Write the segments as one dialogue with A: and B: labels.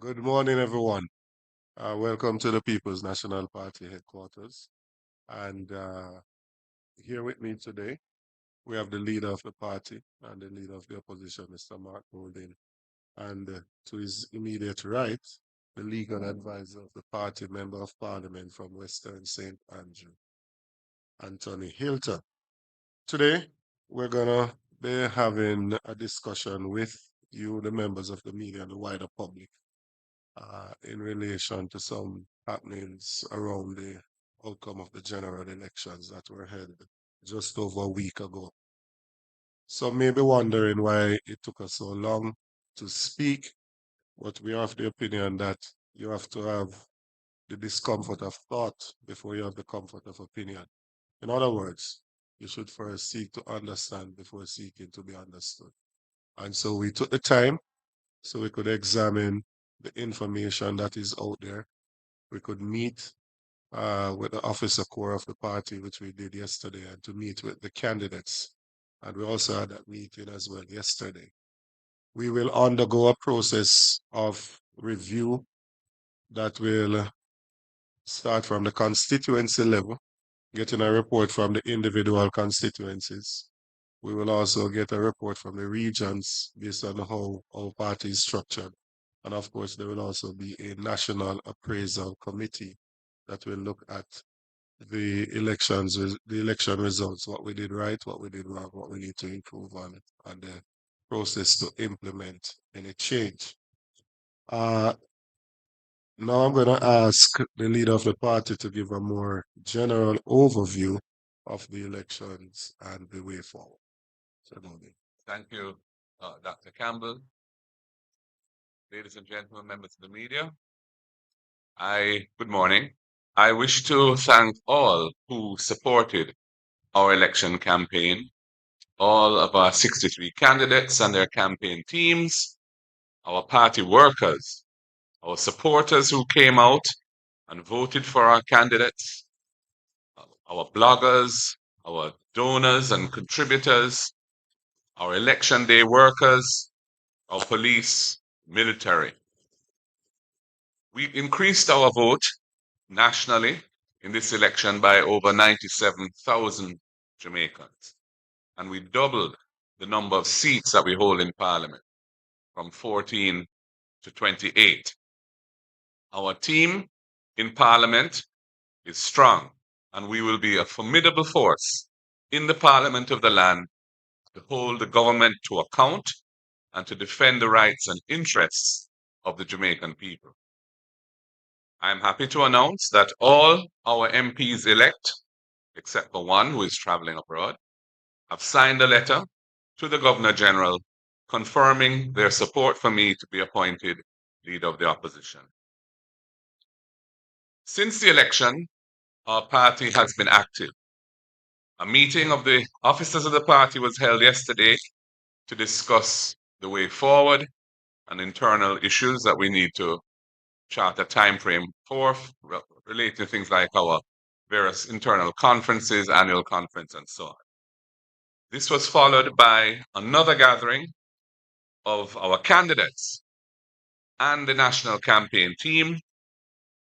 A: Good morning, everyone. Welcome to the People's National Party headquarters. And here with me today, we have the leader of the party and the leader of the opposition, Mr. Mark Golding. And to his immediate right, the legal advisor of the party, Member of Parliament from Western St. Andrew, Anthony Hilton. Today, we're going to be having a discussion with you, the members of the media and the wider public in relation to some happenings around the outcome of the general elections that were held just over a week ago. Some may be wondering why it took us so long to speak, but we are of the opinion that you have to have the discomfort of thought before you have the comfort of opinion. In other words, you should first seek to understand before seeking to be understood. And so we took the time so we could examine the information that is out there. We could meet with the officer core of the party, which we did yesterday, and to meet with the candidates. And we also had that meeting as well yesterday. We will undergo a process of review that will start from the constituency level, getting a report from the individual constituencies. We will also get a report from the regions based on how our party is structured. And of course, there will also be a national appraisal committee that will look at the election results, what we did right, what we did wrong, what we need to improve on, and the process to implement any change. Now I'm going to ask the leader of the party to give a more general overview of the elections and the way forward.
B: Thank you, Dr. Campbell. Ladies and gentlemen, members of the media, good morning. I wish to thank all who supported our election campaign, all of our 63 candidates and their campaign teams, our party workers, our supporters who came out and voted for our candidates, our bloggers, our donors and contributors, our election day workers, our police, military. We increased our vote nationally in this election by over 97,000 Jamaicans. And we doubled the number of seats that we hold in Parliament from 14 to 28. Our team in Parliament is strong, and we will be a formidable force in the Parliament of the land to hold the government to account and to defend the rights and interests of the Jamaican people. I am happy to announce that all our MPs elect, except for one who is traveling abroad, have signed a letter to the Governor General confirming their support for me to be appointed leader of the opposition. Since the election, our party has been active. A meeting of the officers of the party was held yesterday to discuss the way forward and internal issues that we need to chart a time frame for related to things like our various internal conferences, annual conference, and so on. This was followed by another gathering of our candidates and the national campaign team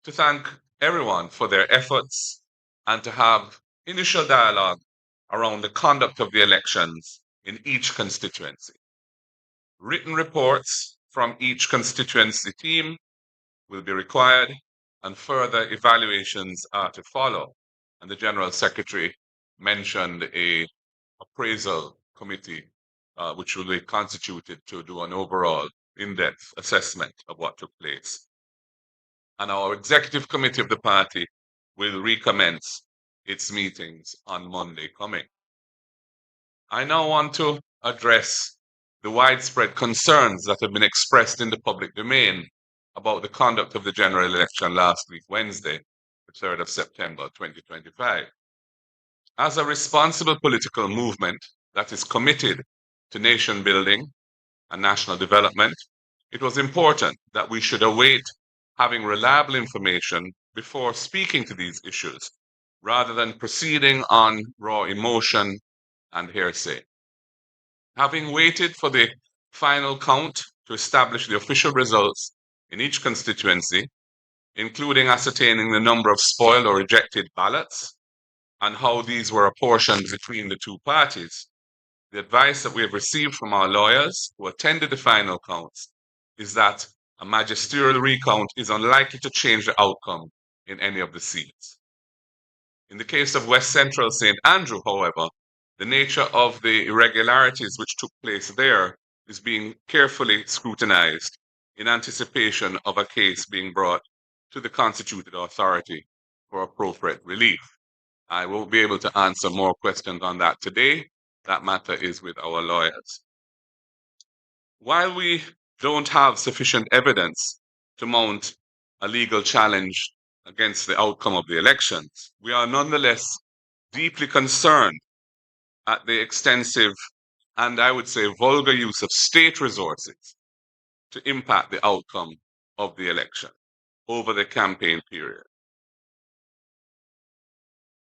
B: to thank everyone for their efforts and to have initial dialogue around the conduct of the elections in each constituency. Written reports from each constituency team will be required, and further evaluations are to follow. And the General Secretary mentioned an appraisal committee which will be constituted to do an overall in-depth assessment of what took place. And our executive committee of the party will recommence its meetings on Monday coming. I now want to address the widespread concerns that have been expressed in the public domain about the conduct of the general election last week, Wednesday, the 3rd of September, 2025. As a responsible political movement that is committed to nation building and national development, it was important that we should await having reliable information before speaking to these issues, rather than proceeding on raw emotion and hearsay. Having waited for the final count to establish the official results in each constituency, including ascertaining the number of spoiled or rejected ballots and how these were apportioned between the two parties. The advice that we have received from our lawyers who attended the final counts is that a magisterial recount is unlikely to change the outcome in any of the seats. In the case of West Central St. Andrew, however, the nature of the irregularities which took place there is being carefully scrutinized in anticipation of a case being brought to the constituted authority for appropriate relief. I won't be able to answer more questions on that today. That matter is with our lawyers. While we don't have sufficient evidence to mount a legal challenge against the outcome of the elections, we are nonetheless deeply concerned at the extensive and I would say vulgar use of state resources to impact the outcome of the election over the campaign period.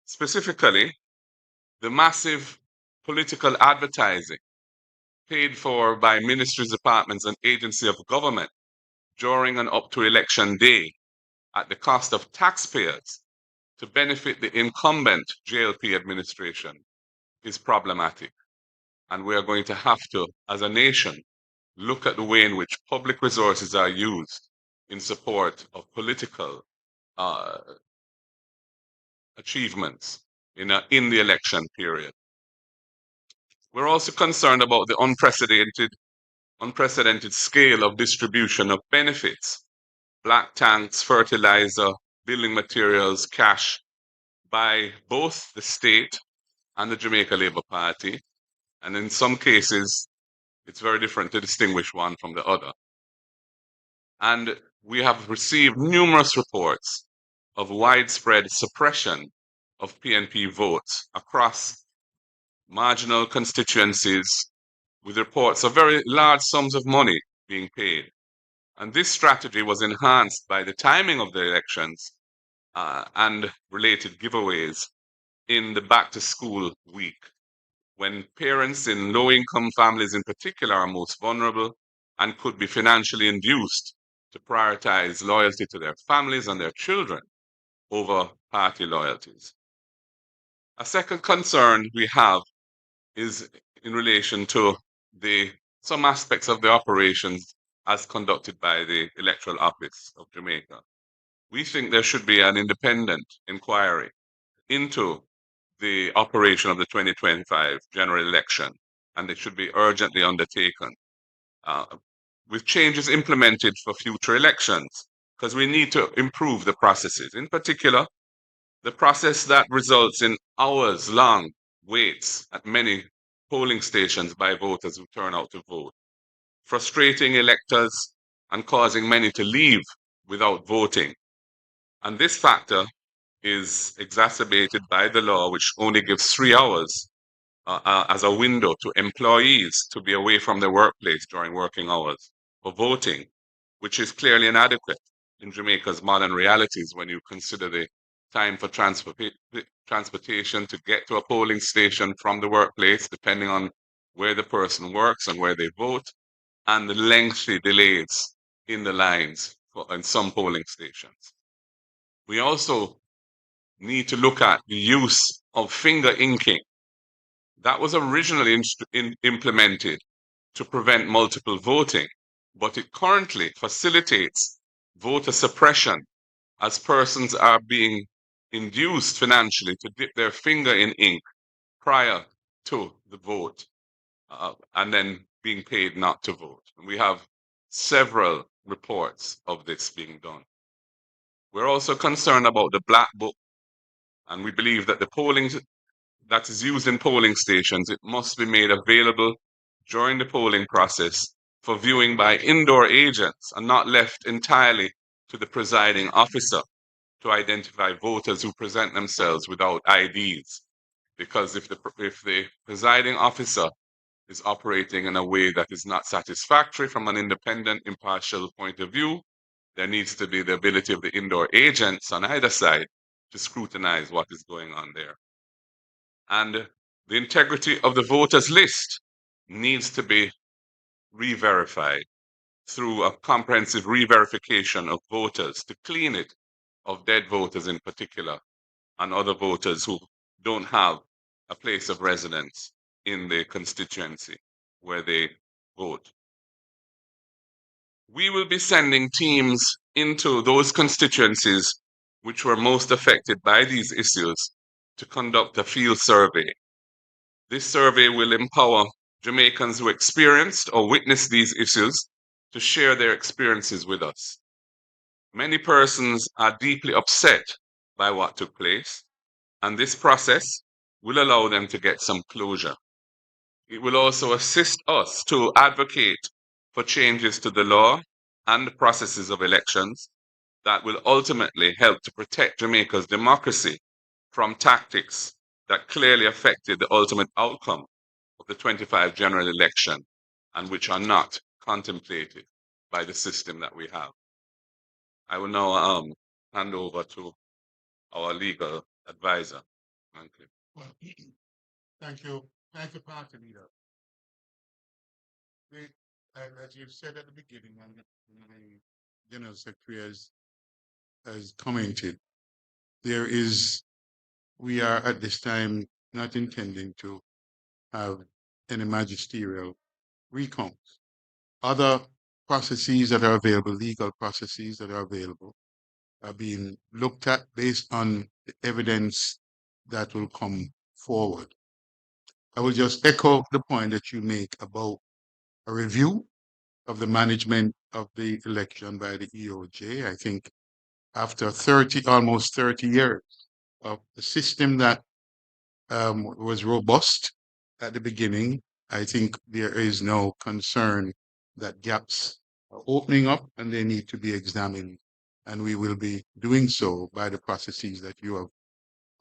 B: Specifically, the massive political advertising paid for by ministries, departments, and agencies of government during and up to election day at the cost of taxpayers to benefit the incumbent JLP administration is problematic. And we are going to have to, as a nation, look at the way in which public resources are used in support of political achievements in the election period. We're also concerned about the unprecedented scale of distribution of benefits, black tanks, fertilizer, building materials, cash, by both the state and the Jamaica Labour Party. And in some cases, it's very different to distinguish one from the other. And we have received numerous reports of widespread suppression of PNP votes across marginal constituencies, with reports of very large sums of money being paid. And this strategy was enhanced by the timing of the elections and related giveaways in the back to school week, when parents in low income families in particular are most vulnerable and could be financially induced to prioritize loyalty to their families and their children over party loyalties. A second concern we have is in relation to some aspects of the operations as conducted by the Electoral Office of Jamaica. We think there should be an independent inquiry into the operation of the 2025 general election, and it should be urgently undertaken with changes implemented for future elections, because we need to improve the processes. In particular, the process that results in hours-long waits at many polling stations by voters who turn out to vote, frustrating electors and causing many to leave without voting. And this factor is exacerbated by the law, which only gives 3 hours as a window to employees to be away from their workplace during working hours for voting, which is clearly inadequate in Jamaica's modern realities when you consider the time for transportation to get to a polling station from the workplace, depending on where the person works and where they vote, and the lengthy delays in the lines in some polling stations. We also need to look at the use of finger inking. That was originally implemented to prevent multiple voting, but it currently facilitates voter suppression as persons are being induced financially to dip their finger in ink prior to the vote and then being paid not to vote. And we have several reports of this being done. We're also concerned about the black book, and we believe that the polling that is used in polling stations, it must be made available during the polling process for viewing by indoor agents and not left entirely to the presiding officer to identify voters who present themselves without IDs. Because if the presiding officer is operating in a way that is not satisfactory from an independent, impartial point of view, there needs to be the ability of the indoor agents on either side to scrutinize what is going on there. And the integrity of the voters list needs to be re-verified. through a comprehensive re-verification of voters to clean it of dead voters in particular and other voters who don't have a place of residence in the constituency where they vote. We will be sending teams into those constituencies which were most affected by these issues to conduct a field survey. This survey will empower Jamaicans who experienced or witnessed these issues to share their experiences with us. Many persons are deeply upset by what took place, and this process will allow them to get some closure. It will also assist us to advocate for changes to the law and the processes of elections that will ultimately help to protect Jamaica's democracy from tactics that clearly affected the ultimate outcome of the 25 general election and which are not contemplated by the system that we have. I will now hand over to our legal advisor. Thank you.
C: Well, thank you. Thank you, party leader. As you said at the beginning, and the General Secretary has commented, we are at this time not intending to have any magisterial recounts. Other processes that are available, legal processes that are available, are being looked at based on the evidence that will come forward. I will just echo the point that you make about a review of the management of the election by the EOJ. I think after almost 30 years of a system that was robust at the beginning, I think there is no concern that gaps are opening up and they need to be examined. And we will be doing so by the processes that you have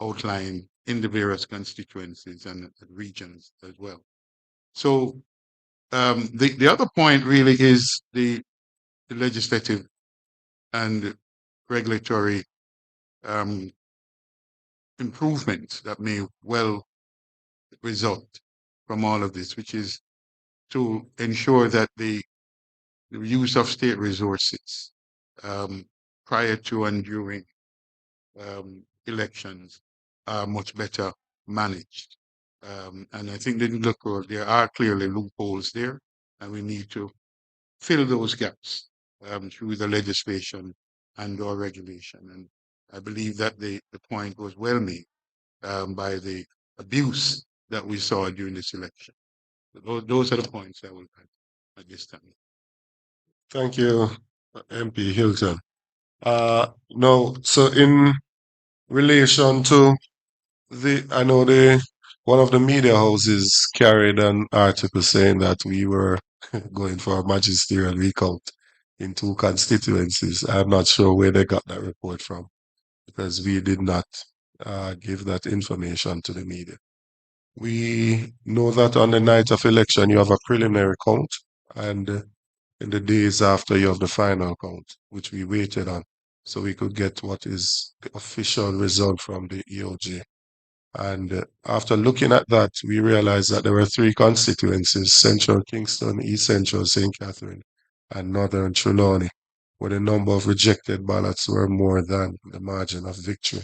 C: outlined in the various constituencies and regions as well. So the other point really is the legislative and regulatory improvements that may well result from all of this, which is to ensure that the use of state resources prior to and during elections are much better managed. And I think there are clearly loopholes there, and we need to fill those gaps through the legislation and or regulation. And I believe that the point was well made by the abuse that we saw during this election. Those are the points I will add at this time.
A: Thank you, MP Hilton. No, so in relation to I know one of the media houses carried an article saying that we were going for a magisterial recount in 2 constituencies. I'm not sure where they got that report from because we did not give that information to the media. We know that on the night of election, you have a preliminary count, and in the days after, you have the final count, which we waited on, so we could get what is the official result from the EOJ. And after looking at that, we realized that there were 3 constituencies: Central Kingston, East Central St. Catherine, and Northern Trelawney, where the number of rejected ballots were more than the margin of victory.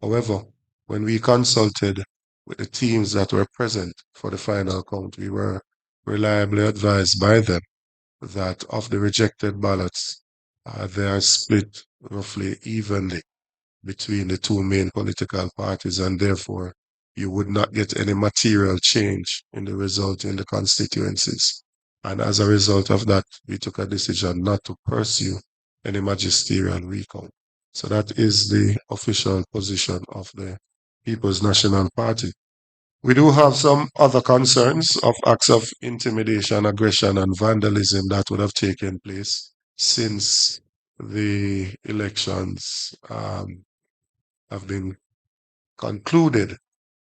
A: However, when we consulted with the teams that were present for the final count, we were reliably advised by them that of the rejected ballots, they are split roughly evenly between the 2 main political parties, and therefore you would not get any material change in the result in the constituencies. And as a result of that, we took a decision not to pursue any magisterial recount. So that is the official position of the People's National Party. We do have some other concerns of acts of intimidation, aggression, and vandalism that would have taken place since the elections have been concluded,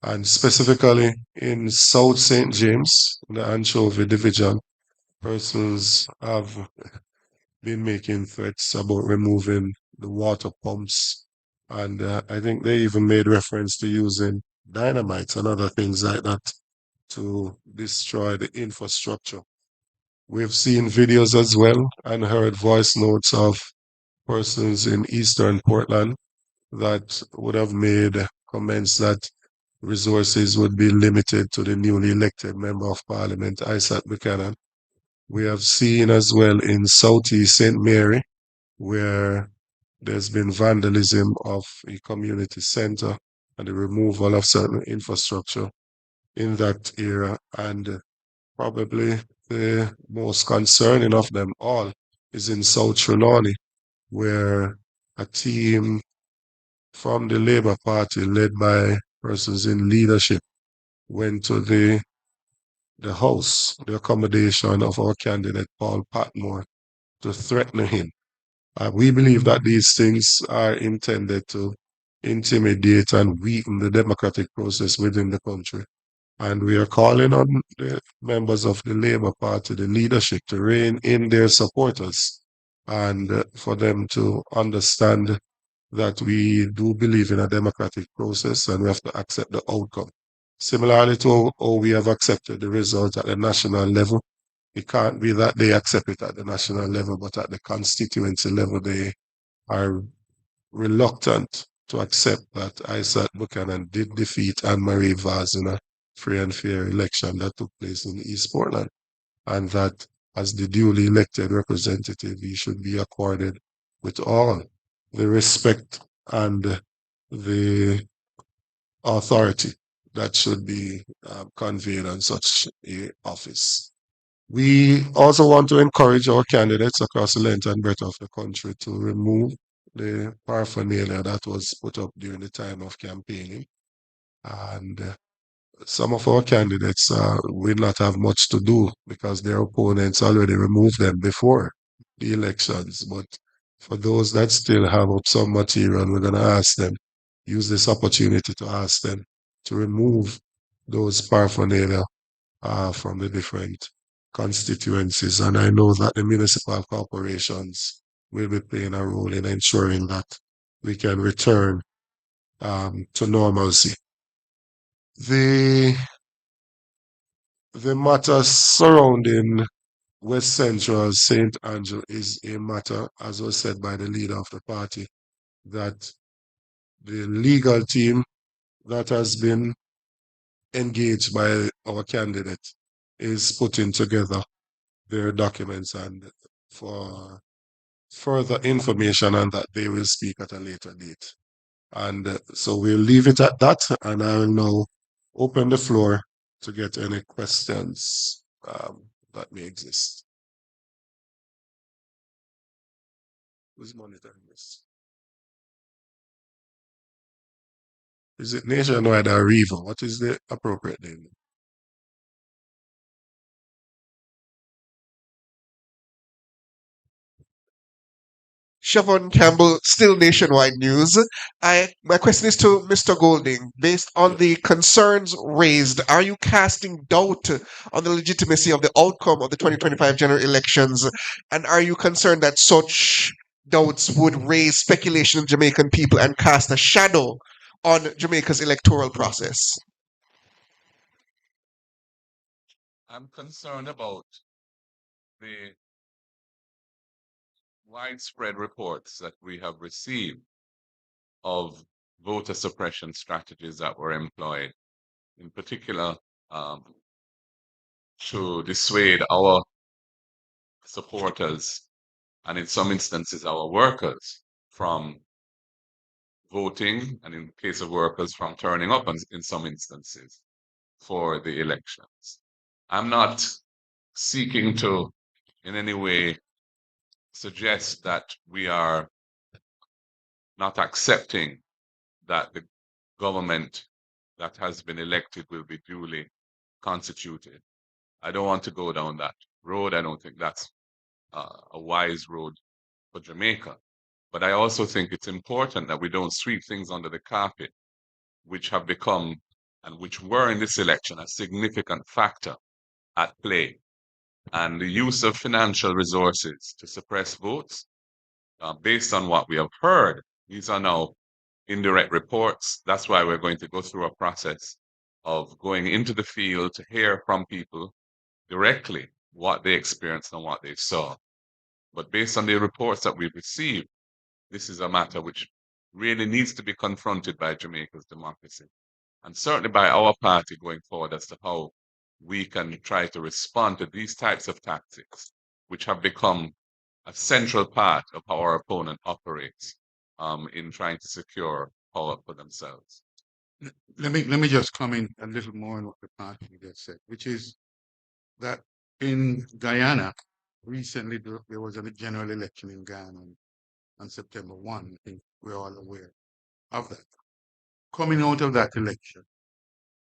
A: and specifically in South St. James, the Anchovy Division, persons have been making threats about removing the water pumps, and I think they even made reference to using dynamite and other things like that to destroy the infrastructure. We've seen videos as well and heard voice notes of persons in Eastern Portland that would have made comments that resources would be limited to the newly elected Member of Parliament, Isaac Buchanan. We have seen as well in Southeast St. Mary, where there's been vandalism of a community center and the removal of certain infrastructure in that area. And probably the most concerning of them all is in South Trelawney, where a team from the Labour Party, led by persons in leadership, went to the house, the accommodation of our candidate, Paul Patmore, to threaten him. We believe that these things are intended to intimidate and weaken the democratic process within the country. And we are calling on the members of the Labour Party, the leadership, to rein in their supporters and for them to understand that we do believe in a democratic process and we have to accept the outcome. Similarly to how we have accepted the result at the national level, it can't be that they accept it at the national level, but at the constituency level, they are reluctant to accept that Isaac Buchanan did defeat Anne-Marie Vaz in a free and fair election that took place in East Portland, and that as the duly elected representative, he should be accorded with all the respect and the authority that should be conveyed on such a office. We also want to encourage our candidates across the length and breadth of the country to remove the paraphernalia that was put up during the time of campaigning. And some of our candidates will not have much to do because their opponents already removed them before the elections. But for those that still have up some material, we're going to ask them, use this opportunity to ask them to remove those paraphernalia from the different constituencies. And I know that the municipal corporations will be playing a role in ensuring that we can return to normalcy. The matter surrounding West Central St. Andrew is a matter, as was said by the leader of the party, that the legal team that has been engaged by our candidate is putting together their documents, and for further information on that, they will speak at a later date. And so we'll leave it at that, and I will now open the floor to get any questions that may exist. Who's monitoring this? Is it Nationwide or Riva? What is the appropriate name?
D: Siobhan Campbell, still Nationwide News. My question is to Mr. Golding. Based on the concerns raised, are you casting doubt on the legitimacy of the outcome of the 2025 general elections? And are you concerned that such doubts would raise speculation in Jamaican people and cast a shadow on Jamaica's electoral process?
B: I'm concerned about the widespread reports that we have received of voter suppression strategies that were employed, in particular to dissuade our supporters and in some instances our workers from voting, and in the case of workers from turning up in some instances for the elections. I'm not seeking to in any way suggest that we are not accepting that the government that has been elected will be duly constituted. I don't want to go down that road. I don't think that's a wise road for Jamaica. But I also think it's important that we don't sweep things under the carpet, which have become and which were in this election a significant factor at play. And the use of financial resources to suppress votes, based on what we have heard, these are now indirect reports. That's why we're going to go through a process of going into the field to hear from people directly what they experienced and what they saw. But based on the reports that we've received, this is a matter which really needs to be confronted by Jamaica's democracy, and certainly by our party going forward as to how we can try to respond to these types of tactics, which have become a central part of how our opponent operates in trying to secure power for themselves.
C: Let me just comment a little more on what the party just said, which is that in Guyana, recently there was a general election in Guyana on September 1. I think we're all aware of that. Coming out of that election,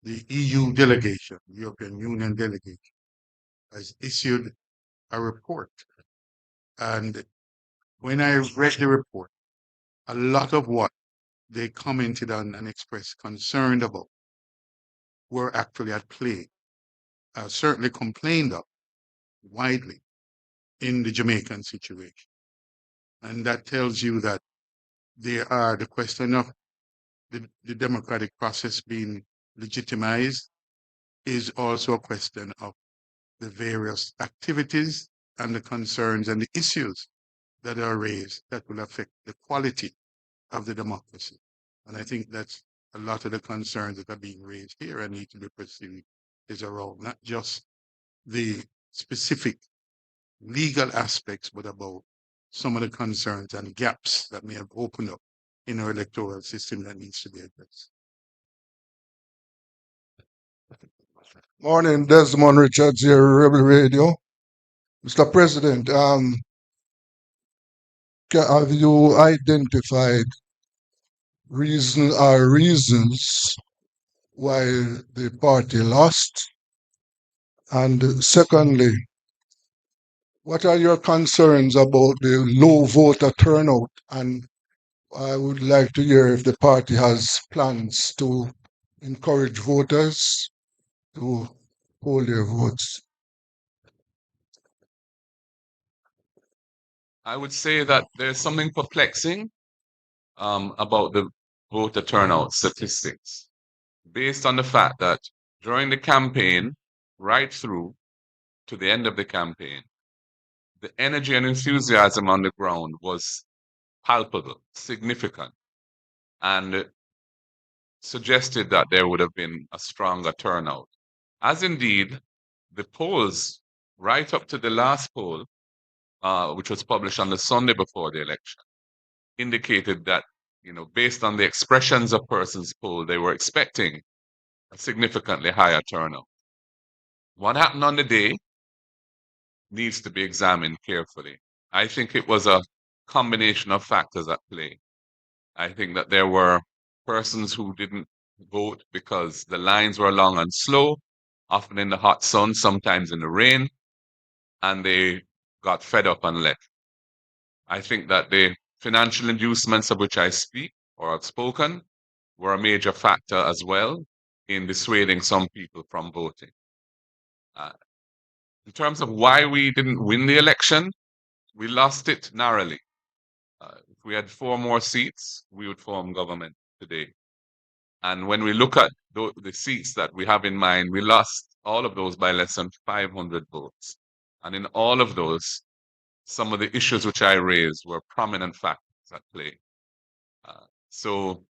C: the EU delegation, the European Union delegation, has issued a report. And when I read the report, a lot of what they commented on and expressed concern about were actually at play, certainly complained of widely in the Jamaican situation. And that tells you that the question of the democratic process being legitimized is also a question of the various activities and the concerns and the issues that are raised that will affect the quality of the democracy. And I think that's a lot of the concerns that are being raised here and need to be pursued is around not just the specific legal aspects, but about some of the concerns and gaps that may have opened up in our electoral system that needs to be addressed.
E: Morning, Desmond Richards here, Rebel Radio. Mr. President, have you identified reasons why the party lost? And secondly, what are your concerns about the low voter turnout? And I would like to hear if the party has plans to encourage voters to hold their votes.
B: I would say that there's something perplexing about the voter turnout statistics, based on the fact that during the campaign, right through to the end of the campaign, the energy and enthusiasm on the ground was palpable, significant, and suggested that there would have been a stronger turnout. As indeed, the polls, right up to the last poll, which was published on the Sunday before the election, indicated that, based on the expressions of persons polled, they were expecting a significantly higher turnout. What happened on the day needs to be examined carefully. I think it was a combination of factors at play. I think that there were persons who didn't vote because the lines were long and slow, often in the hot sun, sometimes in the rain, and they got fed up and left. I think that the financial inducements of which I speak or have spoken were a major factor as well in dissuading some people from voting. In terms of why we didn't win the election, we lost it narrowly. If we had 4 more seats, we would form government today. And when we look at the seats that we have in mind, we lost all of those by less than 500 votes. And in all of those, some of the issues which I raised were prominent factors at play. So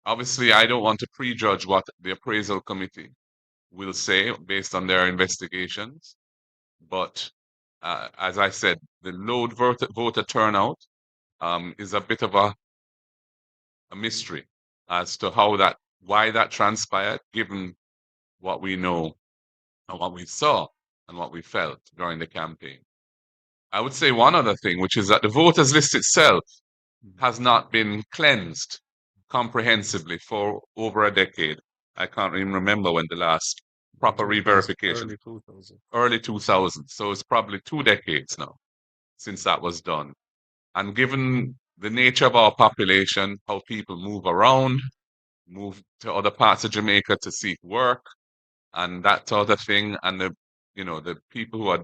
B: obviously, I don't want to prejudge what the appraisal committee will say based on their investigations. But as I said, the low voter turnout is a bit of a mystery as to why that transpired, given what we know and what we saw and what we felt during the campaign. I would say one other thing, which is that the voters list itself has not been cleansed comprehensively for over a decade. I can't even remember when the last proper re-verification.
A: Early 2000.
B: Early 2000. So it's probably 2 decades now since that was done. And given the nature of our population, how people move around, move to other parts of Jamaica to seek work, and that sort of thing, and the people who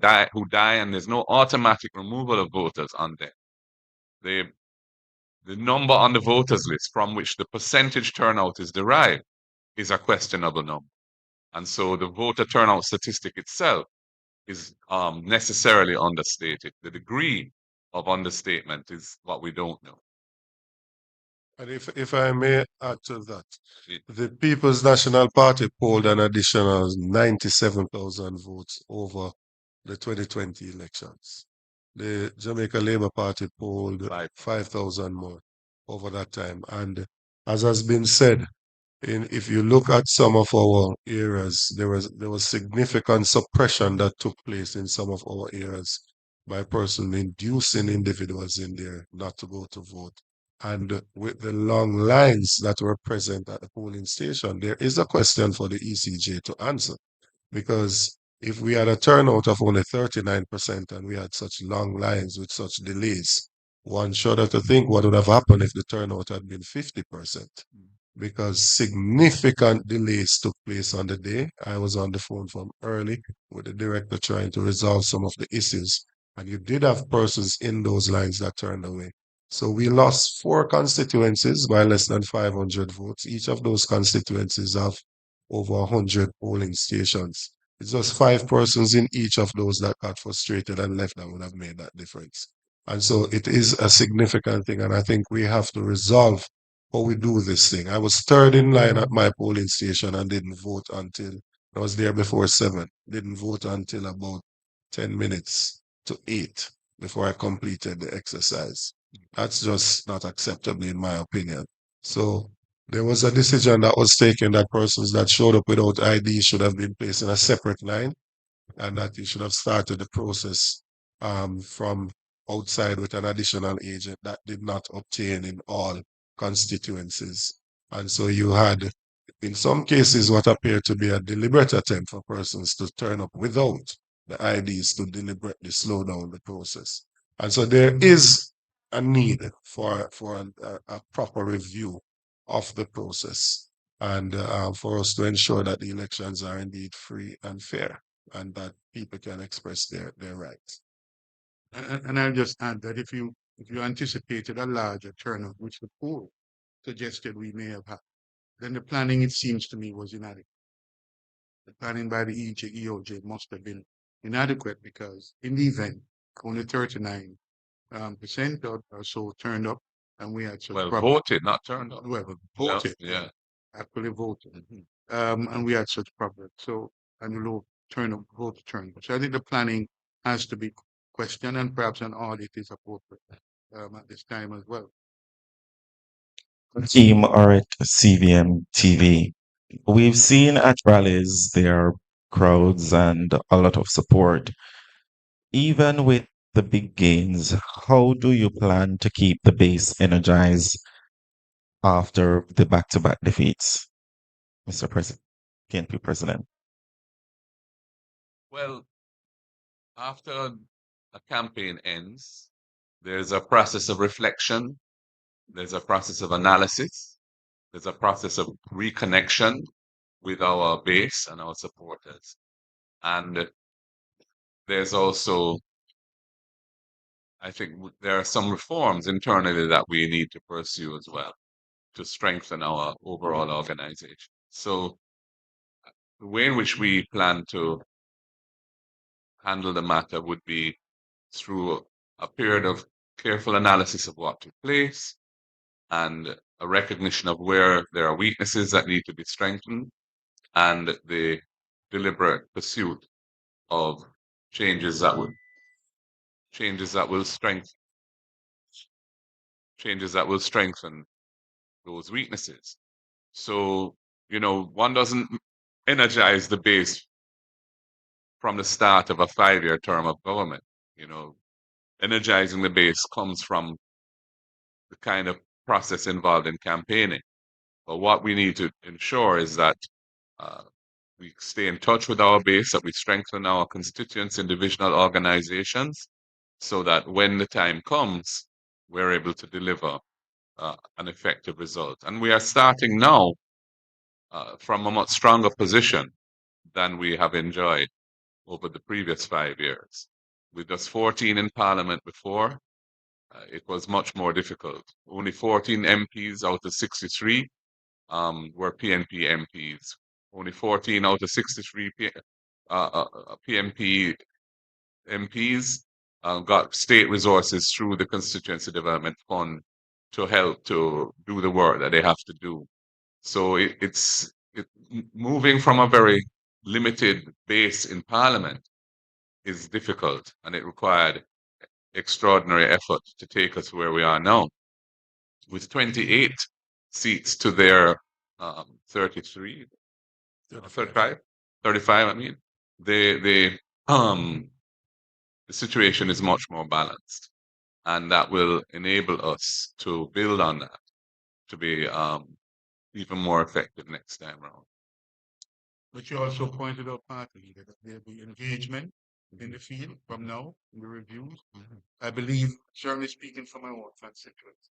B: die, and there's no automatic removal of voters on there. The number on the voters list from which the percentage turnout is derived is a questionable number. And so the voter turnout statistic itself is necessarily understated. The degree of understatement is what we don't know.
A: And if I may add to that,
B: It-
A: the People's National Party polled an additional 97,000 votes over the 2020 elections. The Jamaica Labour Party polled 5,000 more over that time. And as has been said, if you look at some of our areas, there was significant suppression that took place in some of our areas by person inducing individuals in there not to go to vote. And with the long lines that were present at the polling station, there is a question for the ECJ to answer. Because if we had a turnout of only 39% and we had such long lines with such delays, one shudder to think what would have happened if the turnout had been 50%. Because significant delays took place on the day. I was on the phone from early with the director trying to resolve some of the issues. And you did have persons in those lines that turned away. So we lost 4 constituencies by less than 500 votes. Each of those constituencies have over 100 polling stations. It's just 5 persons in each of those that got frustrated and left that would have made that difference. And so it is a significant thing. And I think we have to resolve how we do this thing. I was third in line at my polling station and didn't vote until I was there before 7. Didn't vote until about 10 minutes to 8 before I completed the exercise. That's just not acceptable in my opinion. So there was a decision that was taken that persons that showed up without ID should have been placed in a separate line and that you should have started the process from outside with an additional agent. That did not obtain in all constituencies. And so you had, in some cases, what appeared to be a deliberate attempt for persons to turn up without the IDs to deliberately slow down the process. And so there is a need for a proper review of the process and for us to ensure that the elections are indeed free and fair and that people can express their rights.
C: And I'll just add that if you anticipated a larger turnout, which the poll suggested we may have had, then the planning, it seems to me, was inadequate. The planning by the EOJ must have been inadequate because in the event, only 39% or so turned up, and we had such
B: voted, not turned up.
C: Well, voted,
B: Yeah.
C: actually voted, and we had such problems. So and low turnout, vote turnout. So I think the planning has to be questioned, and perhaps an audit is appropriate at this time as well.
F: Team are at CVM TV. We've seen at rallies there are crowds and a lot of support. Even with the big gains, how do you plan to keep the base energized after the back-to-back defeats, Mr. President, PNP President?
B: Well, after a campaign ends, there's a process of reflection, there's a process of analysis, there's a process of reconnection with our base and our supporters. And there's also, I think, there are some reforms internally that we need to pursue as well to strengthen our overall organization. So the way in which we plan to handle the matter would be through a period of careful analysis of what took place and a recognition of where there are weaknesses that need to be strengthened and the deliberate pursuit of changes that will strengthen those weaknesses. So, one doesn't energize the base from the start of a 5-year term of government. Energizing the base comes from the kind of process involved in campaigning. But what we need to ensure is that we stay in touch with our base, that we strengthen our constituents in divisional organizations, so that when the time comes, we're able to deliver an effective result. And we are starting now from a much stronger position than we have enjoyed over the previous 5 years. With just 14 in Parliament before, it was much more difficult. Only 14 MPs out of 63 were PNP MPs. Only 14 out of 63 PNP MPs got state resources through the Constituency Development Fund to help to do the work that they have to do. So it's moving from a very limited base in Parliament is difficult, and it required extraordinary effort to take us where we are now. With 28 seats to their 33, 35, I mean, the situation is much more balanced, and that will enable us to build on that to be even more effective next time around.
C: But you also pointed out partly that there'll be engagement in the field from now in the reviews. I believe, certainly speaking from my own constituents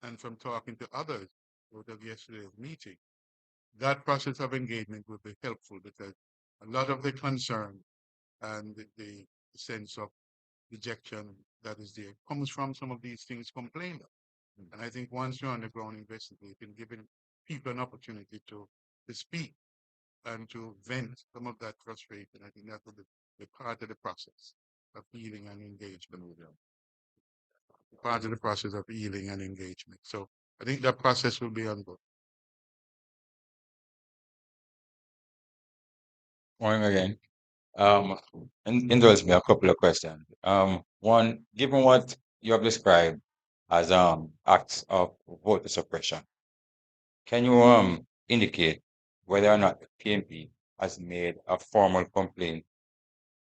C: and from talking to others out of yesterday's meeting, that process of engagement will be helpful because a lot of the concern and the sense of dejection that is there comes from some of these things complained of. And I think once you're on the ground investigating, giving people an opportunity to speak and to vent some of that frustration, I think that will be part of the process of healing and engagement with them. Part of the process of healing and engagement. So I think that process will be ongoing.
G: Morning again. Indulge me a couple of questions. One, given what you have described as acts of voter suppression, can you indicate whether or not the PNP has made a formal complaint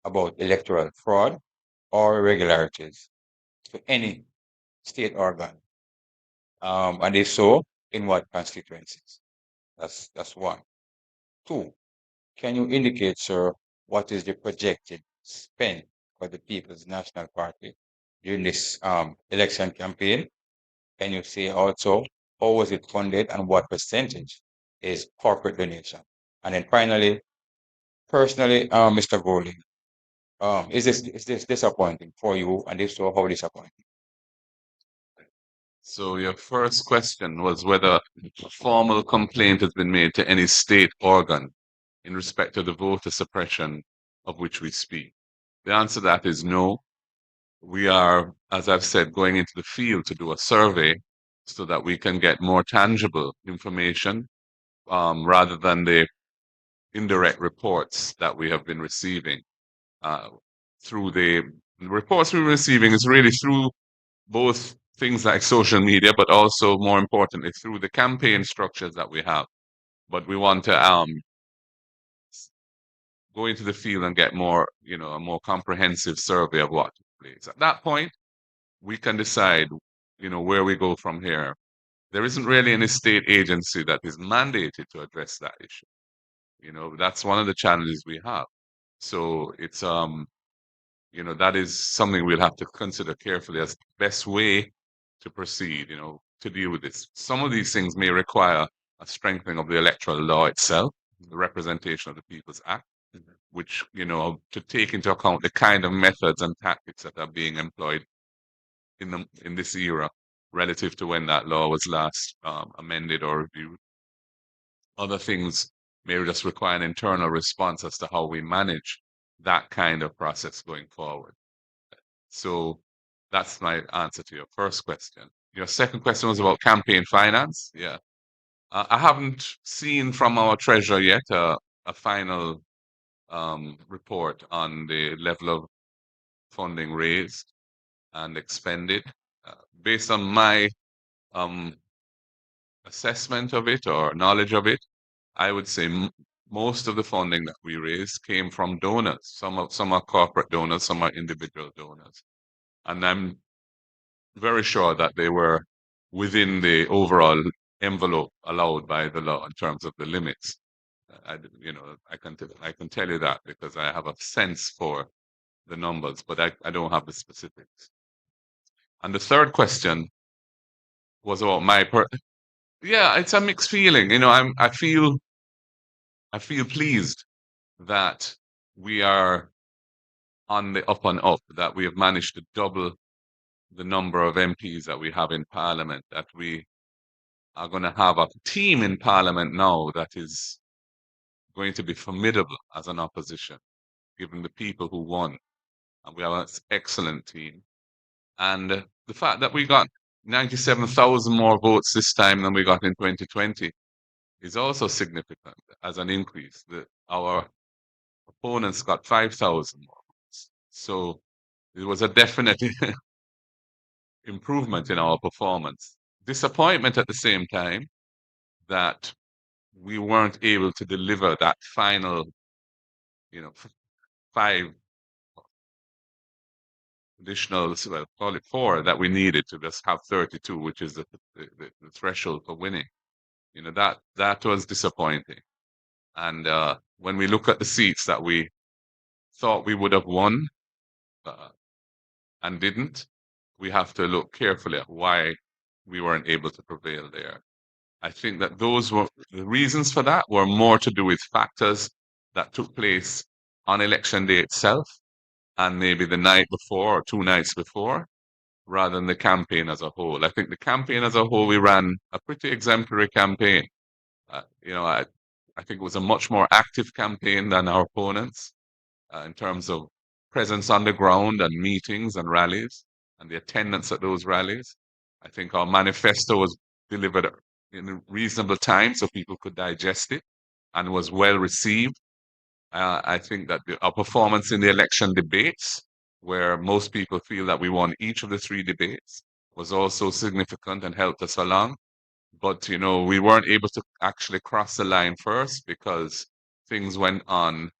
G: about electoral fraud or irregularities to any state organ? And if so, in what constituencies? That's one. Two, can you indicate, sir, what is the projected spend for the People's National Party during this election campaign? Can you say also how was it funded and what percentage is corporate donation? And then finally, personally, Mr. Golding, is this disappointing for you? And if so, how disappointing?
B: So your first question was whether a formal complaint has been made to any state organ in respect to the voter suppression of which we speak. The answer to that is no. We are, as I've said, going into the field to do a survey so that we can get more tangible information rather than the indirect reports that we have been receiving. Through the reports we're receiving is really through both things like social media, but also more importantly through the campaign structures that we have. But we want to go into the field and get more, a more comprehensive survey of what took place. At that point, we can decide, where we go from here. There isn't really any state agency that is mandated to address that issue. That's one of the challenges we have. So it's that is something we'll have to consider carefully as the best way to proceed, to deal with this. Some of these things may require a strengthening of the electoral law itself, the Representation of the People's Act, which, to take into account the kind of methods and tactics that are being employed in this era relative to when that law was last amended or reviewed. Other things may just require an internal response as to how we manage that kind of process going forward. So that's my answer to your first question. Your second question was about campaign finance. Yeah. I haven't seen from our treasurer yet a final report on the level of funding raised and expended. Based on my assessment of it or knowledge of it, I would say most of the funding that we raised came from donors. Some are corporate donors, some are individual donors. And I'm very sure that they were within the overall envelope allowed by the law in terms of the limits. I can tell you that because I have a sense for the numbers, but I don't have the specifics. And the third question was about yeah, it's a mixed feeling. I feel pleased that we are on the up and up, that we have managed to double the number of MPs that we have in Parliament, that we are going to have a team in Parliament now that is going to be formidable as an opposition. given the people who won. And we have an excellent team. And the fact that we got 97,000 more votes this time than we got in 2020 is also significant as an increase. Our opponents got 5,000 more votes. So it was a definite improvement in our performance. Disappointment at the same time that we weren't able to deliver that final, 5 additional, well, call it 4 that we needed to just have 32, which is the threshold for winning. That was disappointing. And when we look at the seats that we thought we would have won and didn't, we have to look carefully at why we weren't able to prevail there. I think that the reasons for that were more to do with factors that took place on election day itself and maybe the night before or 2 nights before, rather than the campaign as a whole. I think the campaign as a whole, we ran a pretty exemplary campaign. I think it was a much more active campaign than our opponents in terms of presence on the ground and meetings and rallies and the attendance at those rallies. I think our manifesto was delivered in a reasonable time so people could digest it and was well received. I think that our performance in the election debates, where most people feel that we won each of the 3 debates, was also significant and helped us along. But, we weren't able to actually cross the line first because things went on,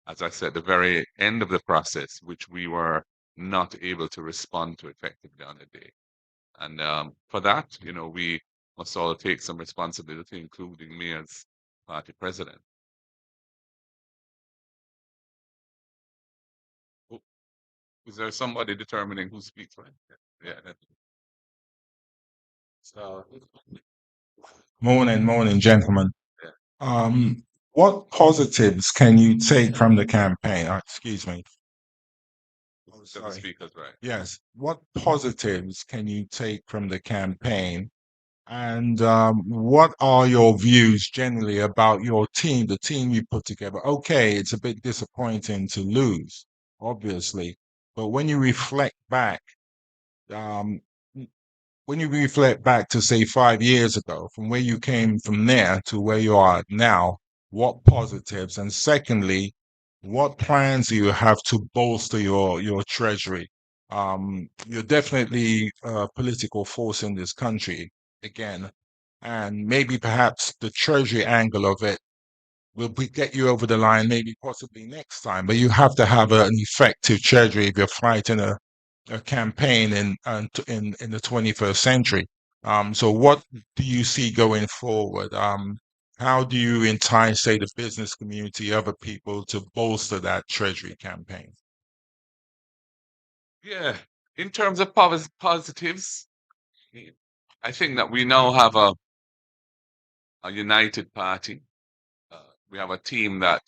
B: as I said, the very end of the process, which we were not able to respond to effectively on the day. And for that, we must all take some responsibility, including me as party president. Is there somebody determining who speaks, right? Yeah. So,
H: Morning, gentlemen.
B: yeah.
H: What positives can you take from the campaign? Excuse me.
B: The
H: Sorry.
B: speakers, right?
H: Yes. What positives can you take from the campaign? And what are your views generally about your team, the team you put together? Okay, it's a bit disappointing to lose, obviously, but when you reflect back, um, to say 5 years ago, from where you came from there to where you are now, what positives? And secondly, what plans do you have to bolster your treasury? You're definitely a political force in this country again, and maybe perhaps the treasury angle of it will get you over the line, maybe possibly next time. But you have to have an effective treasury if you're fighting a campaign in the 21st century. So what do you see going forward? How do you entice, say, the business community, other people to bolster that treasury campaign?
B: Yeah. In terms of positives, I think that we now have a united party. We have a team that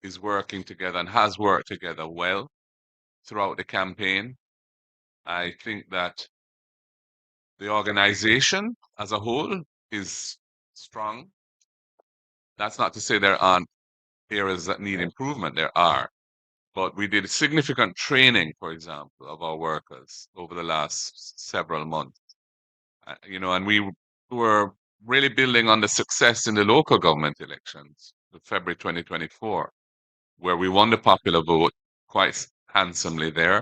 B: is working together and has worked together well throughout the campaign. I think that the organization as a whole is strong. That's not to say there aren't areas that need improvement. There are. But we did significant training, for example, of our workers over the last several months. And we were really building on the success in the local government elections of February 2024, where we won the popular vote quite handsomely there.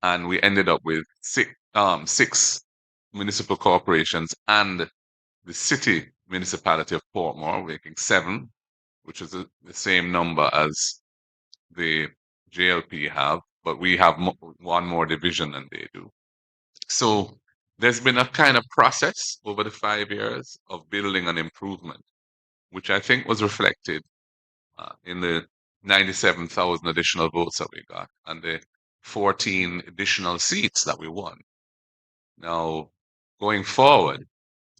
B: And we ended up with 6 municipal corporations and the city municipality of Portmore making 7, which is the same number as the JLP have, but we have 1 more division than they do. So there's been a kind of process over the 5 years of building an improvement, which I think was reflected in the 97,000 additional votes that we got and the 14 additional seats that we won. Now, going forward,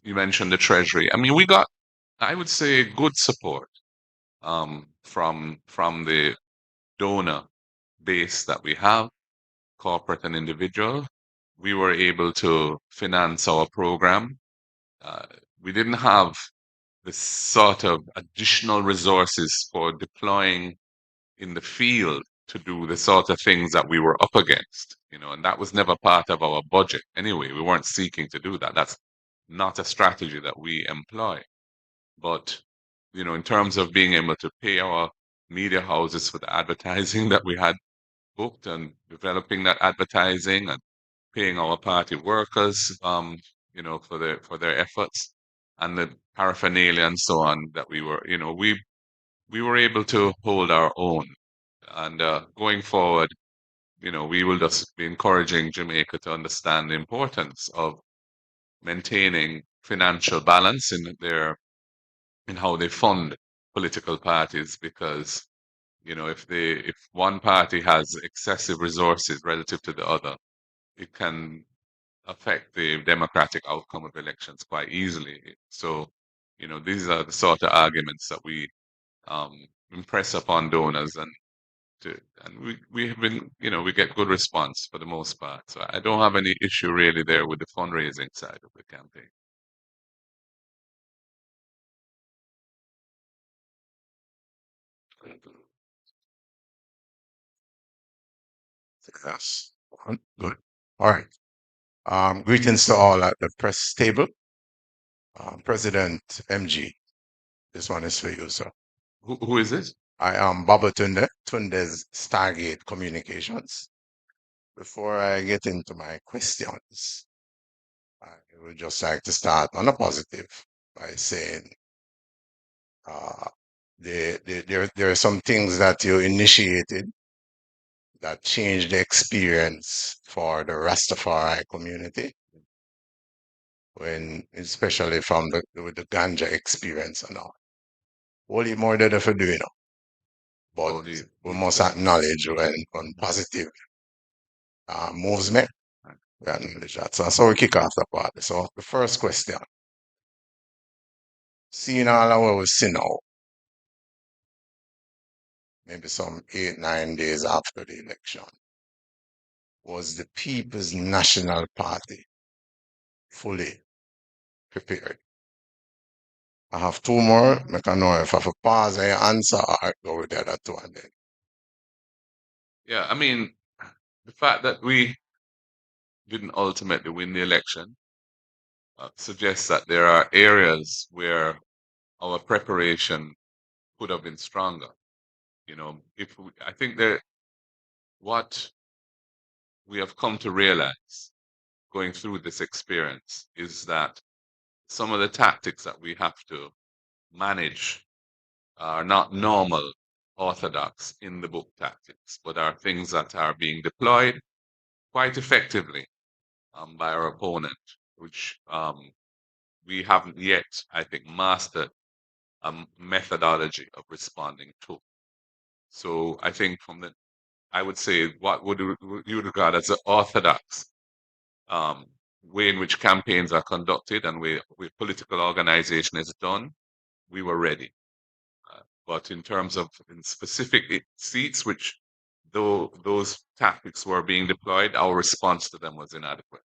B: you mentioned the Treasury. I mean, we got, I would say, good support from the donor base that we have, corporate and individual. We were able to finance our program. We didn't have the sort of additional resources for deploying in the field to do the sort of things that we were up against, and that was never part of our budget anyway. We weren't seeking to do that. That's not a strategy that we employ. But, in terms of being able to pay our media houses for the advertising that we had booked and developing that advertising and paying our party workers, for their efforts and the paraphernalia and so on that we were able to hold our own. And going forward, we will just be encouraging Jamaica to understand the importance of maintaining financial balance in how they fund political parties, because if one party has excessive resources relative to the other, it can affect the democratic outcome of elections quite easily. So, these are the sort of arguments that we impress upon donors, and we have been, we get good response for the most part. So I don't have any issue really there with the fundraising side of the campaign.
I: Yes. Good. All right. Greetings to all at the press table. President MG, this one is for you, sir.
B: Who is this?
I: I am Baba Tunde's Stargate Communications. Before I get into my questions, I would just like to start on a positive by saying there are some things that you initiated that changed the experience for the Rastafari community, especially with the ganja experience and all. Only more than if you do, but we must acknowledge when positive moves make. We acknowledge that. So we kick off the party. So the first question, seeing all of what we see now, maybe some 8-9 days after the election, was the People's National Party fully prepared? I have two more. I can know if I have a pause and answer or go with the other two and then.
B: Yeah, I mean, the fact that we didn't ultimately win the election suggests that there are areas where our preparation could have been stronger. I think that what we have come to realize going through this experience is that some of the tactics that we have to manage are not normal orthodox in the book tactics, but are things that are being deployed quite effectively by our opponent, which we haven't yet, I think, mastered a methodology of responding to. So I think I would say what would you regard as the orthodox way in which campaigns are conducted and way political organization is done, we were ready. But in terms of specific seats, which those tactics were being deployed, our response to them was inadequate.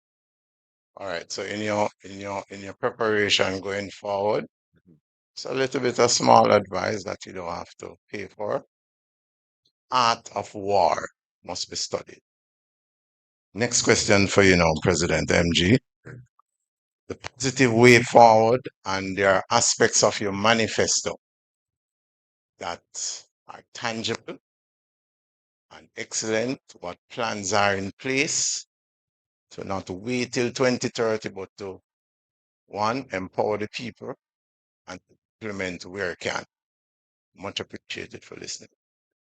I: All right. So in your preparation going forward, it's a little bit of small advice that you don't have to pay for. Art of war must be studied. Next question for you now, President MG. The positive way forward, and there are aspects of your manifesto that are tangible and excellent. What plans are in place? So not to wait till 2030, but to one, empower the people and implement where it can. Much appreciated for listening.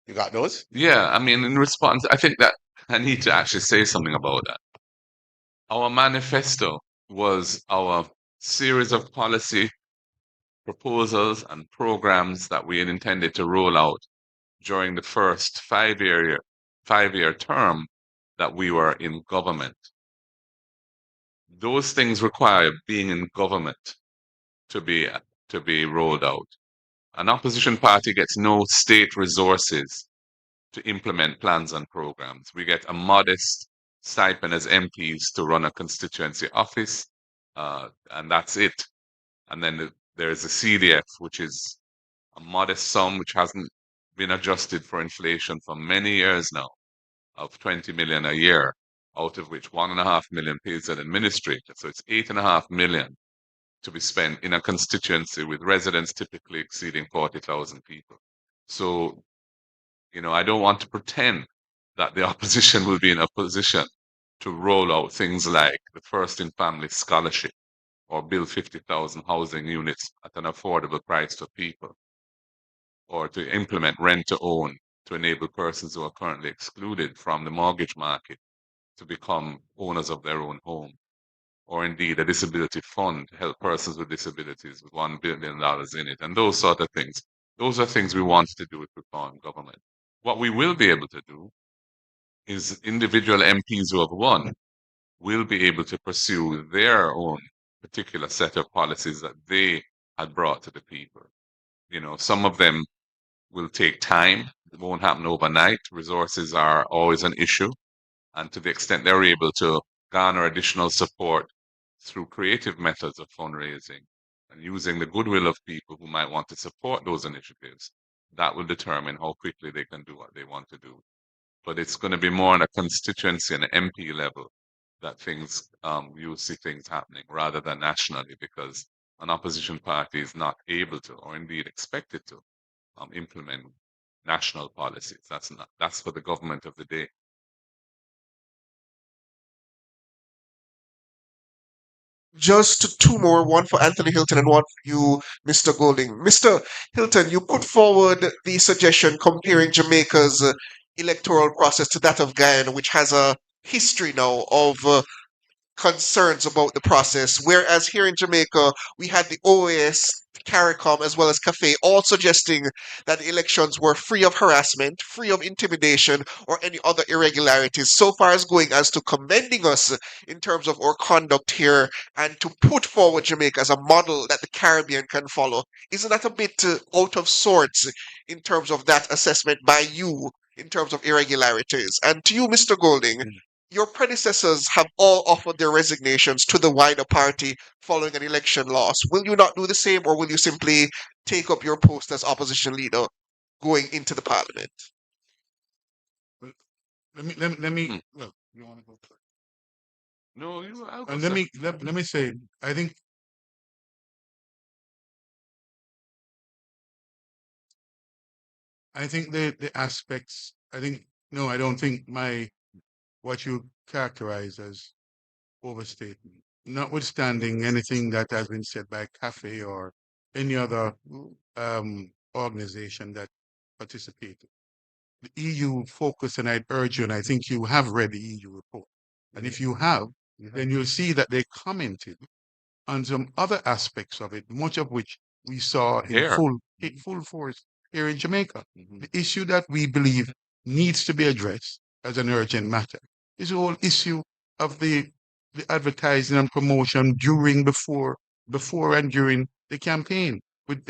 I: You got those?
B: Yeah, I mean, in response, I think that I need to actually say something about that. Our manifesto was our series of policy proposals and programs that we had intended to roll out during the first five-year term that we were in government. Those things require being in government to be rolled out. An opposition party gets no state resources to implement plans and programs. We get a modest stipend as MPs to run a constituency office, and that's it. And then there's a CDF, which is a modest sum, which hasn't been adjusted for inflation for many years now of 20 million a year, out of which 1.5 million pays an administrator. So it's 8.5 million to be spent in a constituency with residents typically exceeding 40,000 people. So, I don't want to pretend that the opposition will be in a position to roll out things like the First in Family Scholarship or build 50,000 housing units at an affordable price for people, or to implement rent to own to enable persons who are currently excluded from the mortgage market to become owners of their own home, or indeed a disability fund to help persons with disabilities with $1 billion in it, and those sort of things. Those are things we want to do with reform government. What we will be able to do is individual MPs who have won will be able to pursue their own particular set of policies that they had brought to the people. Some of them will take time. It won't happen overnight. Resources are always an issue. And to the extent they're able to garner additional support through creative methods of fundraising and using the goodwill of people who might want to support those initiatives, that will determine how quickly they can do what they want to do. But it's going to be more on a constituency and an MP level that you'll see things happening rather than nationally, because an opposition party is not able to, or indeed expected to, implement national policies. That's for the government of the day.
D: Just two more, one for Anthony Hilton and one for you, Mr. Golding. Mr. Hilton, you put forward the suggestion comparing Jamaica's electoral process to that of Guyana, which has a history now of concerns about the process, whereas here in Jamaica, we had the OAS, CARICOM, as well as CAFE, all suggesting that the elections were free of harassment, free of intimidation, or any other irregularities, so far as going as to commending us in terms of our conduct here and to put forward Jamaica as a model that the Caribbean can follow. Isn't that a bit out of sorts in terms of that assessment by you in terms of irregularities? And to you, Mr. Golding, your predecessors have all offered their resignations to the wider party following an election loss. Will you not do the same, or will you simply take up your post as opposition leader going into the parliament?
C: Let me. Well, you want to go first?
B: No, I'll go
C: And let
B: second.
C: me say, I think the aspects. I don't think what you characterize as overstatement, notwithstanding anything that has been said by CAFE or any other organization that participated. The EU focus, and I'd urge you, and I think you have read the EU report. And if you have, then you'll see that they commented on some other aspects of it, much of which we saw in full force here in Jamaica. The issue that we believe needs to be addressed as an urgent matter is the whole issue of the advertising and promotion before and during the campaign with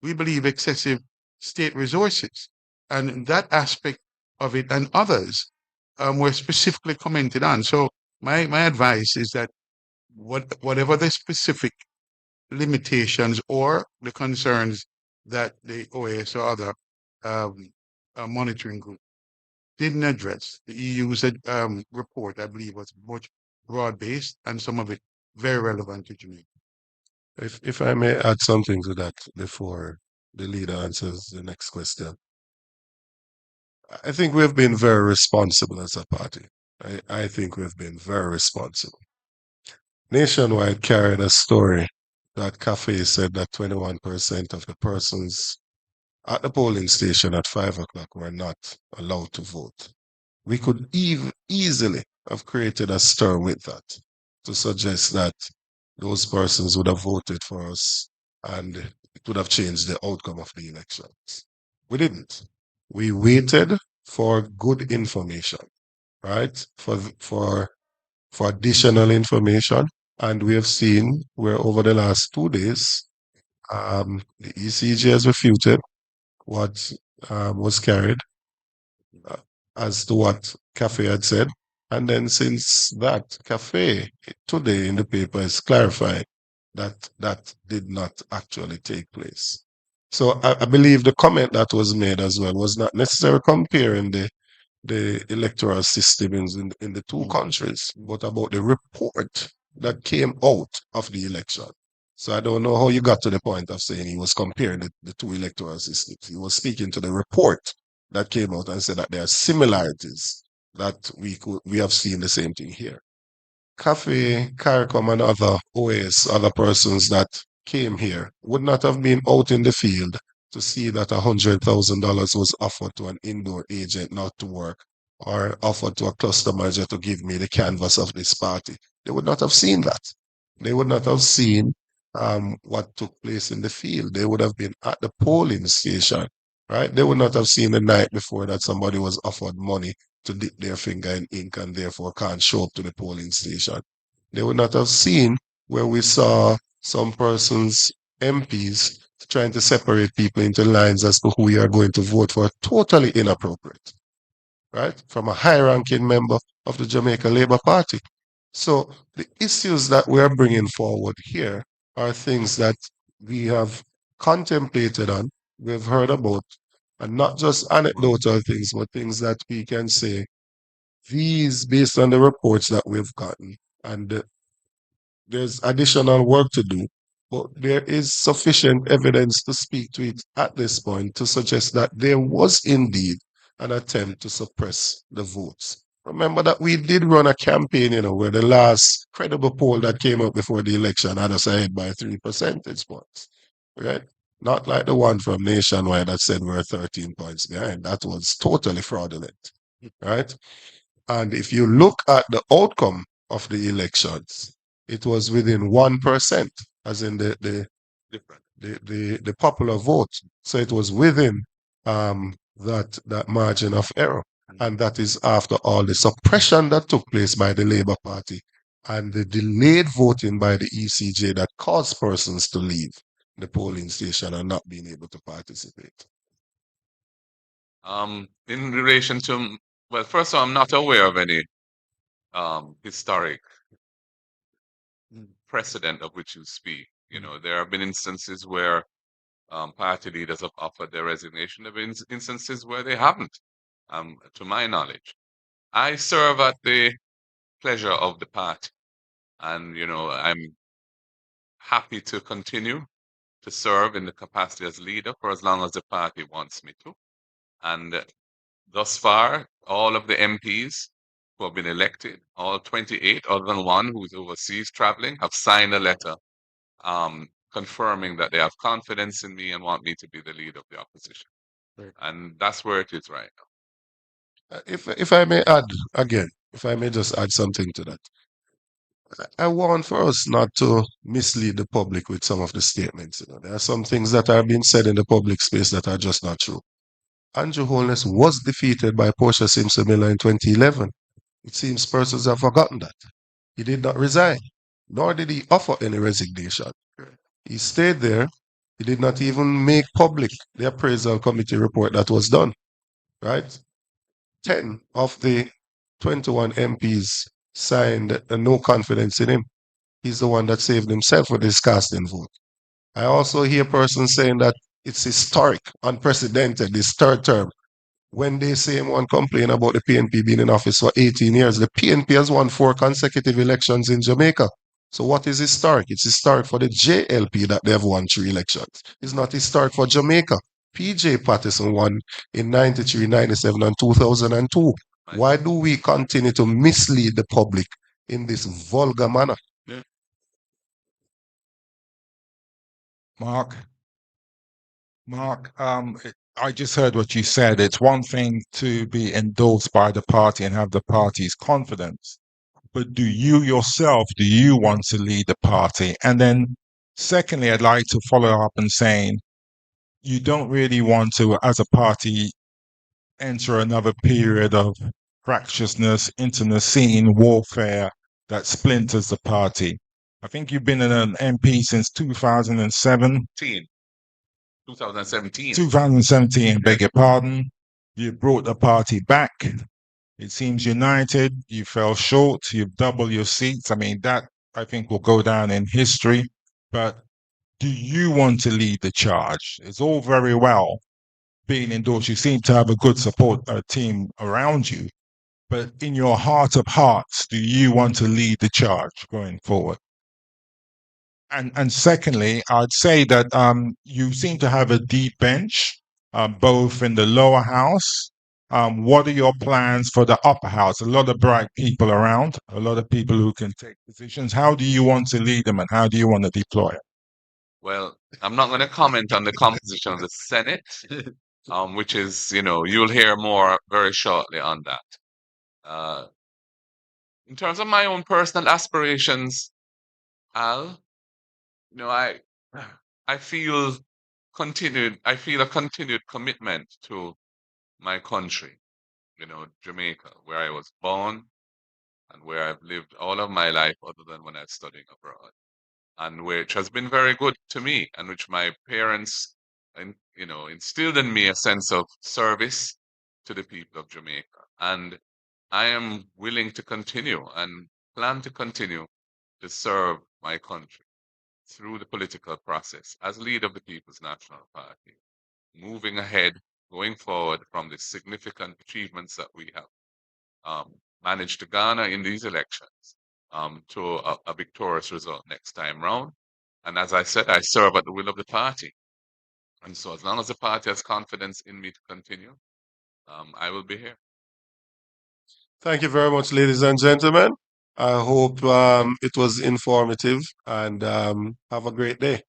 C: we believe excessive state resources. And that aspect of it and others were specifically commented on. So my advice is that whatever the specific limitations or the concerns that the OAS or other monitoring group didn't address, the EU's report, I believe, was much broad-based and some of it very relevant to Jamaica.
A: If I may add something to that before the leader answers the next question. I think we've been very responsible as a party. I think we've been very responsible. Nationwide carried a story that CAFE said that 21% of the persons at the polling station at 5 o'clock were not allowed to vote. We could easily have created a stir with that to suggest that those persons would have voted for us and it would have changed the outcome of the elections. We didn't. We waited for good information, right? For additional information. And we have seen where over the last 2 days, the ECG has refuted what was carried as to what CAFE had said. And then since that, CAFE today in the paper is clarifying that that did not actually take place. So I believe the comment that was made as well was not necessarily comparing the electoral system in the two countries, but about the report that came out of the election. So I don't know how you got to the point of saying he was comparing the two electoral systems. He was speaking to the report that came out and said that there are similarities that we have seen the same thing here. Cafe, CARICOM, and other OAS, other persons that came here would not have been out in the field to see that $100,000 was offered to an indoor agent not to work, or offered to a cluster manager to give me the canvas of this party. They would not have seen that. They would not have seen what took place in the field. They would have been at the polling station, right? They would not have seen the night before that somebody was offered money to dip their finger in ink and therefore can't show up to the polling station. They would not have seen where we saw some persons, MPs, trying to separate people into lines as to who you are going to vote for, totally inappropriate, right? From a high-ranking member of the Jamaica Labour Party. So the issues that we are bringing forward here are things that we have contemplated on, we've heard about, and not just anecdotal things, but things that we can say, these, based on the reports that we've gotten, and there's additional work to do, but there is sufficient evidence to speak to it at this point to suggest that there was indeed an attempt to suppress the votes. Remember that we did run a campaign, where the last credible poll that came out before the election had us ahead by 3 percentage points, right? Not like the one from Nationwide that said we're 13 points behind. That was totally fraudulent, right? And if you look at the outcome of the elections, it was within 1%, as in the popular vote. So it was within that margin of error. And that is after all the suppression that took place by the Labour Party and the delayed voting by the ECJ that caused persons to leave the polling station and not being able to participate.
B: In relation to, well, first of all, I'm not aware of any historic precedent of which you speak. There have been instances where party leaders have offered their resignation. There have been instances where they haven't, to my knowledge. I serve at the pleasure of the party, and I'm happy to continue to serve in the capacity as leader for as long as the party wants me to. And thus far, all of the MPs who have been elected, all 28, other than one who's overseas traveling, have signed a letter confirming that they have confidence in me and want me to be the leader of the opposition.
A: Right.
B: And that's where it is right now.
A: If I may add again, if I may just add something to that. I want for us not to mislead the public with some of the statements. There are some things that are being said in the public space that are just not true. Andrew Holness was defeated by Portia Simpson Miller in 2011. It seems persons have forgotten that. He did not resign, nor did he offer any resignation. He stayed there. He did not even make public the appraisal committee report that was done, right? 10 of the 21 MPs signed a no confidence in him. He's the one that saved himself with his casting vote. I also hear persons saying that it's historic, unprecedented, this third term. When they say one complain about the PNP being in office for 18 years, the PNP has won 4 consecutive elections in Jamaica. So what is historic? It's historic for the JLP that they have won 3 elections. It's not historic for Jamaica. PJ Patterson won in 93, 97, and 2002. Why do we continue to mislead the public in this vulgar manner?
H: Mark, I just heard what you said. It's one thing to be endorsed by the party and have the party's confidence, but do you yourself, do you want to lead the party? And then secondly, I'd like to follow up and saying you don't really want to, as a party, enter another period of fractiousness, internecine warfare that splinters the party. I think you've been an MP since 2007.
B: 2017.
H: 2017, beg your pardon. You brought the party back. It seems united. You fell short. You've doubled your seats. I mean, that I think will go down in history. But do you want to lead the charge? It's all very well being endorsed. You seem to have a good support team around you, but in your heart of hearts, do you want to lead the charge going forward? And secondly, I'd say that you seem to have a deep bench, both in the lower house. What are your plans for the upper house? A lot of bright people around, a lot of people who can take positions. How do you want to lead them, and how do you want to deploy it?
B: Well, I'm not going to comment on the composition of the Senate, which is, you'll hear more very shortly on that. In terms of my own personal aspirations, Al, I feel a continued commitment to my country, Jamaica, where I was born and where I've lived all of my life other than when I was studying abroad, and which has been very good to me, and which my parents, instilled in me a sense of service to the people of Jamaica. And I am willing to continue and plan to continue to serve my country through the political process as leader of the People's National Party, moving ahead, going forward from the significant achievements that we have managed to garner in these elections to a victorious result next time round. And as I said, I serve at the will of the party. And so as long as the party has confidence in me to continue, I will be here.
A: Thank you very much, ladies and gentlemen. I hope it was informative, and have a great day.